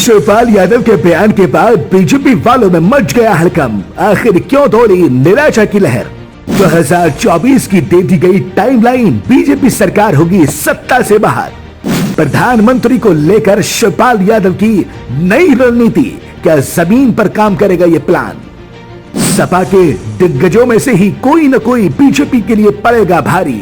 शिवपाल यादव के बयान के बाद बीजेपी वालों में मच गया हड़कंप। आखिर क्यों दौड़ी निराशा की लहर? 2024 की दे दी गई टाइमलाइन, बीजेपी सरकार होगी सत्ता से बाहर। प्रधानमंत्री को लेकर शिवपाल यादव की नई रणनीति, क्या जमीन पर काम करेगा ये प्लान? सपा के दिग्गजों में से ही कोई न कोई बीजेपी के लिए पड़ेगा भारी।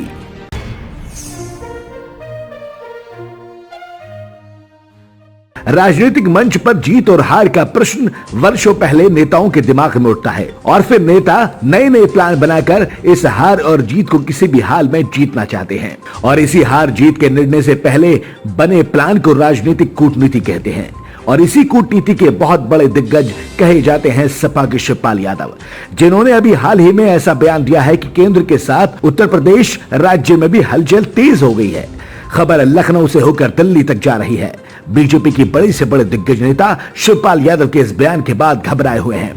राजनीतिक मंच पर जीत और हार का प्रश्न वर्षों पहले नेताओं के दिमाग में उठता है और फिर नेता नए नए प्लान बनाकर इस हार और जीत को किसी भी हाल में जीतना चाहते हैं। और इसी हार जीत के निर्णय से पहले बने प्लान को राजनीतिक कूटनीति कहते हैं। और इसी कूटनीति के बहुत बड़े दिग्गज कहे जाते हैं सपा के शिवपाल यादव, जिन्होंने अभी हाल ही में ऐसा बयान दिया है कि केंद्र के साथ उत्तर प्रदेश राज्य में भी हलचल तेज हो गई है। खबर लखनऊ से होकर दिल्ली तक जा रही है। बीजेपी की बड़ी से बड़े दिग्गज नेता शिवपाल यादव के इस बयान के बाद घबराए हुए हैं,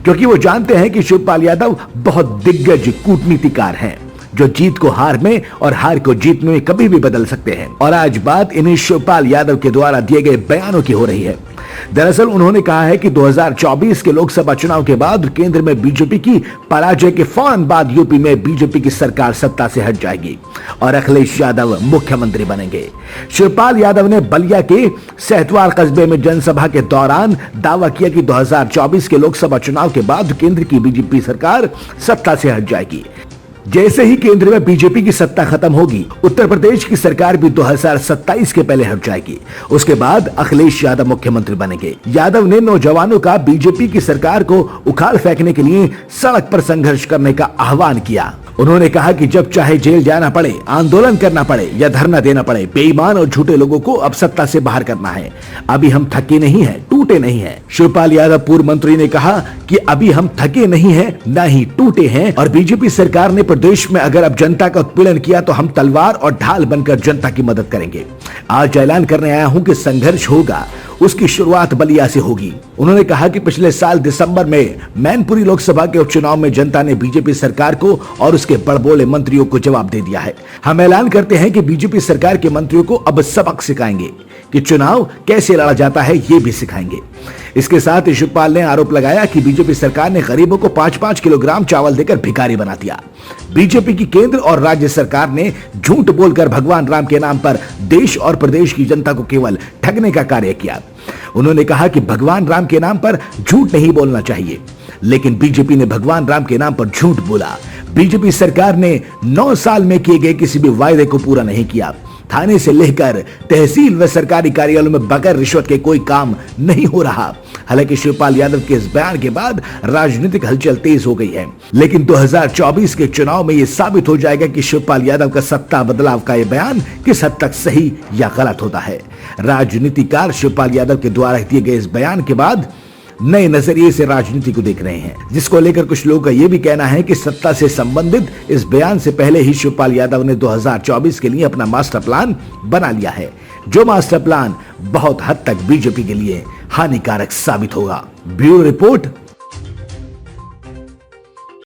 क्योंकि वो जानते हैं कि शिवपाल यादव बहुत दिग्गज कूटनीतिकार हैं, जो जीत को हार में और हार को जीत में कभी भी बदल सकते हैं। और आज बात इन्हीं शिवपाल यादव के द्वारा दिए गए बयानों की हो रही है। दरअसल उन्होंने कहा है कि 2024 के लोकसभा चुनाव के बाद केंद्र में बीजेपी की पराजय के फौरन बाद यूपी में बीजेपी की सरकार सत्ता से हट जाएगी और अखिलेश यादव मुख्यमंत्री बनेंगे। शिवपाल यादव ने बलिया के सहतवाल कस्बे में जनसभा के दौरान दावा किया कि 2024 के लोकसभा चुनाव के बाद केंद्र की बीजेपी सरकार सत्ता से हट जाएगी। जैसे ही केंद्र में बीजेपी की सत्ता खत्म होगी, उत्तर प्रदेश की सरकार भी 2027 के पहले हट जाएगी। उसके बाद अखिलेश यादव मुख्यमंत्री बनेंगे। यादव ने नौजवानों का बीजेपी की सरकार को उखाड़ फेंकने के लिए सड़क पर संघर्ष करने का आह्वान किया। उन्होंने कहा कि जब चाहे जेल जाना पड़े, आंदोलन करना पड़े या धरना देना पड़े, बेईमान और झूठे लोगों को अब सत्ता से बाहर करना है। अभी हम थके नहीं हैं, टूटे नहीं हैं। शिवपाल यादव पूर्व मंत्री ने कहा कि अभी हम थके नहीं हैं, न ही टूटे हैं। और बीजेपी सरकार ने प्रदेश में अगर अब जनता का उत्पीड़न किया तो हम तलवार और ढाल बनकर जनता की मदद करेंगे। आज ऐलान करने आया हूं कि संघर्ष होगा, उसकी शुरुआत बलिया से होगी। उन्होंने कहा कि पिछले साल दिसंबर में मैनपुरी लोकसभा के उपचुनाव में जनता ने बीजेपी सरकार को और उसके बड़बोले मंत्रियों को जवाब दे दिया है। हम ऐलान करते हैं कि बीजेपी सरकार के मंत्रियों को अब सबक सिखाएंगे कि चुनाव कैसे लड़ा जाता है, ये भी सिखाएंगे। इसके साथ ही शिवपाल ने आरोप लगाया कि बीजेपी सरकार ने गरीबों को 5-5 किलोग्राम चावल देकर भिखारी बना दिया। बीजेपी की केंद्र और राज्य सरकार ने झूठ बोलकर भगवान राम के नाम पर देश और प्रदेश की जनता को केवल ठगने का कार्य किया। उन्होंने कहा कि भगवान राम के नाम पर झूठ नहीं बोलना चाहिए, लेकिन बीजेपी ने भगवान राम के नाम पर झूठ बोला। बीजेपी सरकार ने 9 साल में किए गए किसी भी वायदे को पूरा नहीं किया। थाने से लेकर तहसील व सरकारी कार्यालयों में बगैर रिश्वत के कोई काम नहीं हो रहा। हालांकि शिवपाल यादव के इस बयान के बाद राजनीतिक हलचल तेज हो गई है, लेकिन 2024 के चुनाव में यह साबित हो जाएगा कि शिवपाल यादव का सत्ता बदलाव का यह बयान किस हद तक सही या गलत होता है। राजनीतिकार शिवपाल यादव के द्वारा दिए गए इस बयान के बाद नए नजरिए से राजनीति को देख रहे हैं, जिसको लेकर कुछ लोगों का यह भी कहना है कि सत्ता से संबंधित इस बयान से पहले ही शिवपाल यादव ने 2024 के लिए अपना मास्टर प्लान बना लिया है, जो मास्टर प्लान बहुत हद तक बीजेपी के लिए हानिकारक साबित होगा। Bureau report,